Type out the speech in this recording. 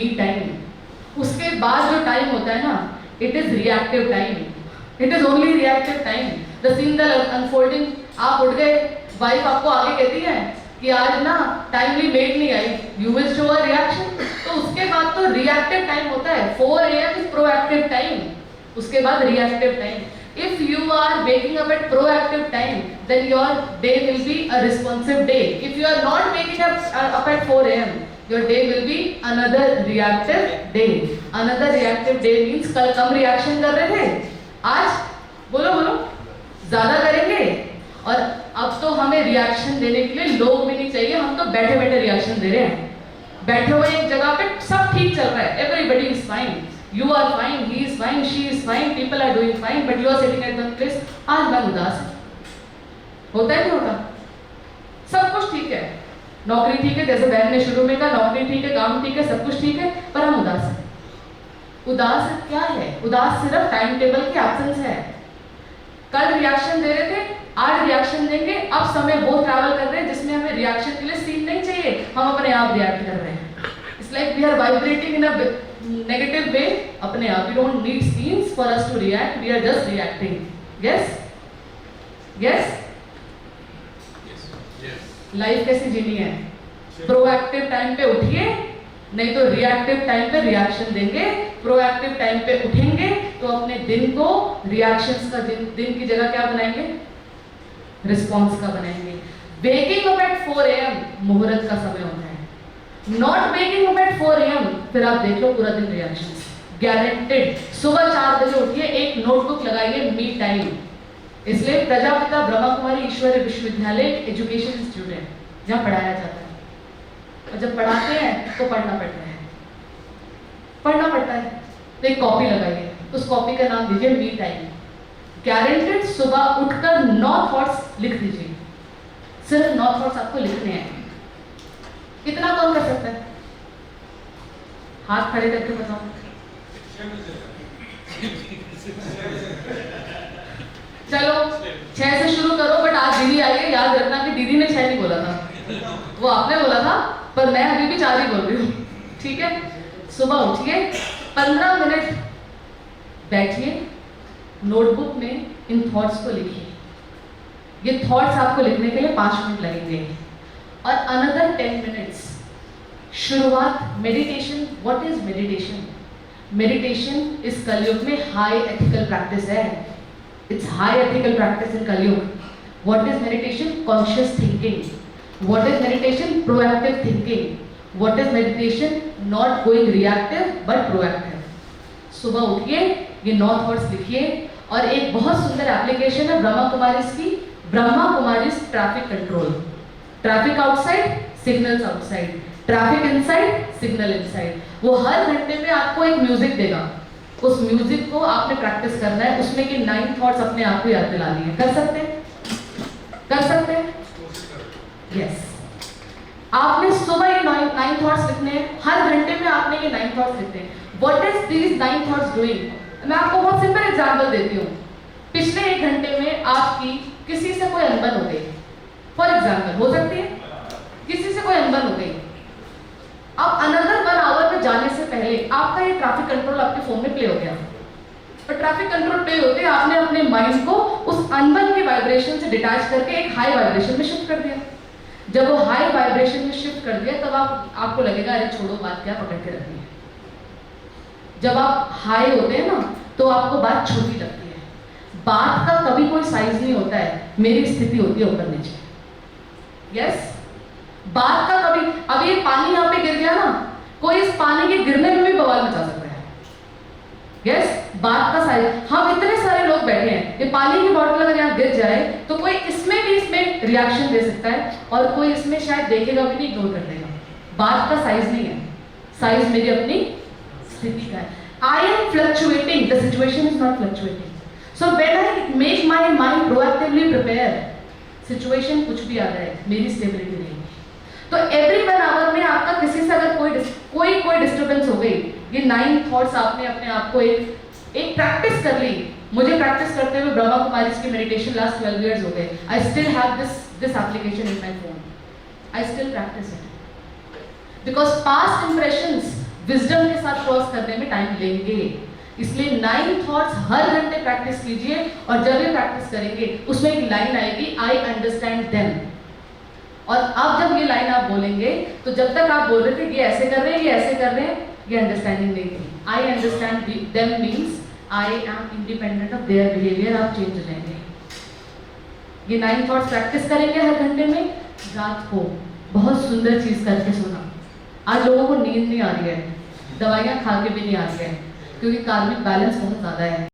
Me time. उसके बाद जो टाइम होता है ना, it is reactive time, it is only reactive time. The seen the unfolding, आप उठ गए, वाइफ आपको आगे कहती है कि आज ना टाइमली मेड नहीं आई, you will show a reaction. तो उसके बाद तो रिएक्टिव टाइम होता है, 4 AM इज प्रोएक्टिव टाइम, उसके बाद reactive time. If you are waking up at proactive time, then your day will be a responsive day. If you are not waking up at 4 AM, your day will be another reactive day. Another reactive day means कल कम reaction कर रहे थे, आज बोलो बोलो ज़्यादा करेंगे। और अब तो हमें रिएक्शन देने के लिए लोग भी नहीं चाहिए, हम तो बैठे बैठे रिएक्शन दे रहे हैं। बैठे हुए एक जगह पे सब ठीक चल रहा है, everybody is fine. You are fine, he is fine, she is fine, people are doing fine, but you are sitting at one place. आज मैं उदास है, होता है नहीं होता? सब कुछ ठीक है, नौकरी ठीक है, जैसे बहन ने शुरू में कहा, नौकरी ठीक है, काम ठीक है, सब कुछ ठीक है, पर हम उदास हैं। उदास क्या है? उदास सिर्फ टाइम टेबल की एब्सेंस है। कल रिएक्शन दे रहे थे, आज रिएक्शन देंगे, अब समय वो ट्रैवल कर रहे हैं जिसमें हमें रिएक्शन के लिए सीन नहीं चाहिए, हम अपने आप रिएक्ट कर रहे हैं। It's like we are vibrating in a negative way, अपने आप। We don't need scenes for us to react, we are just reacting. Yes? Yes? Life कैसे जीनी है? प्रोएक्टिव टाइम पे उठिए, नहीं तो रिएक्टिव टाइम पे रिएक्शन देंगे। प्रोएक्टिव टाइम पे उठेंगे तो अपने दिन को रिएक्शंस का दिन की जगह क्या बनाएंगे? रिस्पॉन्स का बनाएंगे। वेकिंग अप एट 4 AM मुहूर्त का समय होता है। Not waking up at 4 AM, फिर आप देख लो पूरा दिन रिएक्शंस गारंटेड। सुबह 4 बजे उठिए, एक नोटबुक लगाइए, मी टाइम। इसलिए प्रजापिता ब्रह्मा कुमारी ईश्वरीय विश्वविद्यालय एजुकेशन इंस्टीट्यूट है जहाँ पढ़ाया जाता है। और जब पढ़ाते हैं तो पढ़ना पड़ता है, पढ़ना पड़ता है। तो एक कॉपी लगाइए, उस कॉपी का नाम दीजिए मी टाइम। गारंटेड सुबह उठकर 9 थॉट्स लिख दीजिए, सिर्फ 9 थॉट्स आपको लिखने हैं। कितना कम कर सकते हैं? हाथ खड़े करके बताओ। चलो 6 से शुरू करो, बट आज दीदी आई है, याद रखना कि दीदी ने 6 नहीं बोला था, वो आपने बोला था, पर मैं अभी भी 4 ही बोल रही हूँ। ठीक है? सुबह उठिए, 15 मिनट बैठिए, नोटबुक में इन थॉट्स को लिखिए। ये थॉट्स आपको लिखने के लिए 5 मिनट लगेंगे। और अनदर 10 मिनट्स शुरुआत meditation. What is meditation? Meditation इस कलयुग में हाई एथिकल प्रैक्टिस है। It's high ethical practice in Kalyug. What is meditation? Conscious thinking. What is meditation? Proactive thinking. What is meditation? Not going reactive but proactive. सुबह उठिए, ये 9 thoughts लिखिए। और एक बहुत सुंदर एप्लीकेशन है ब्रह्मा कुमारीज की, Brahma Kumaris traffic control. Traffic outside, signals outside, traffic inside, signal inside. वो हर घंटे में आपको एक म्यूजिक देगा, उस म्यूजिक को आपने प्रैक्टिस करना है, उसमें कि 9 थॉट्स अपने आप को याद दिलानी है। कर सकते हैं? कर सकते हैं? यस। आपने सुबह ये 9 थॉट्स लिखने हैं, हर घंटे में आपने ये 9 थॉट्स लिखते हैं। What is these 9 thoughts doing? मैं आपको बहुत सिंपल एग्जांपल देती हूँ। पिछले 1 घंटे में आपकी किसी से कोई अनबन हो गई, फॉर एग्जाम्पल हो सकती है, किसी से कोई अनबन हो गई। अब अनदर 1 आवर में जाने से पहले आपका ये ट्रैफिक कंट्रोल आपके फोन में प्ले हो गया। और ट्रैफिक कंट्रोल प्ले होते आपने अपने माइंड को उस अनबन के वाइब्रेशन से डिटैच करके एक हाई वाइब्रेशन में शिफ्ट कर दिया। जब वो हाई वाइब्रेशन में शिफ्ट कर दिया, तब आपको लगेगा अरे छोड़ो, बात क्या पकड़ के रखनी है। जब आप हाई होते हैं ना, तो आपको बात छोटी लगती है। बात का कभी कोई साइज नहीं होता है, मेरी स्थिति होती है ऊपर नीचे। यस? बात का कभी, अब ये पानी यहाँ पे गिर गया ना, कोई इस पानी के गिरने में भी बवाल मचा सकता है। यस? बात का साइज। हम इतने सारे लोग बैठे हैं, ये पानी की बॉटल अगर यहाँ गिर जाए तो कोई इसमें रिएक्शन दे सकता है, और कोई इसमें शायद देखेगा भी नहीं, इग्नोर कर देगा। बात का साइज नहीं है, साइज मेरी अपनी स्थिति का है। I am fluctuating, the situation is not fluctuating. So when I make my mind proactively prepare, situation कुछ भी आ जाए, मेरी स्टेबिलिटी नहीं। तो एवरी 1 आवर में आपका किसी से अगर कोई डिस्टर्बेंस हो गई, ये 9 थॉट्स आपने अपने आप को एक प्रैक्टिस कर ली। मुझे प्रैक्टिस करते हुए ब्रह्मा कुमारीज की मेडिटेशन लास्ट 12 इयर्स हो गए। I still have this application in my phone, I still practice it because past impressions wisdom के साथ क्रॉस करने में टाइम लेंगे। इसलिए 9 थॉट्स हर घंटे प्रैक्टिस कीजिए, और जब ये प्रैक्टिस करेंगे उसमें एक लाइन आएगी, आई अंडरस्टैंड देम। और अब जब ये लाइन आप बोलेंगे तो जब तक आप बोल रहे थे ये ऐसे कर रहे हैं, ये ऐसे कर रहे हैं, ये अंडरस्टैंडिंग नहीं थी। I understand them means I am independent of their behaviour. आप चेंज हो जाएंगे। ये 9 थॉट्स प्रैक्टिस करेंगे हर घंटे में। रात को बहुत सुंदर चीज करके सोना। आज लोगों को नींद नहीं आ रही है, दवाइयाँ खा के भी नहीं आ रही है, क्योंकि कार्मिक बैलेंस बहुत ज़्यादा है।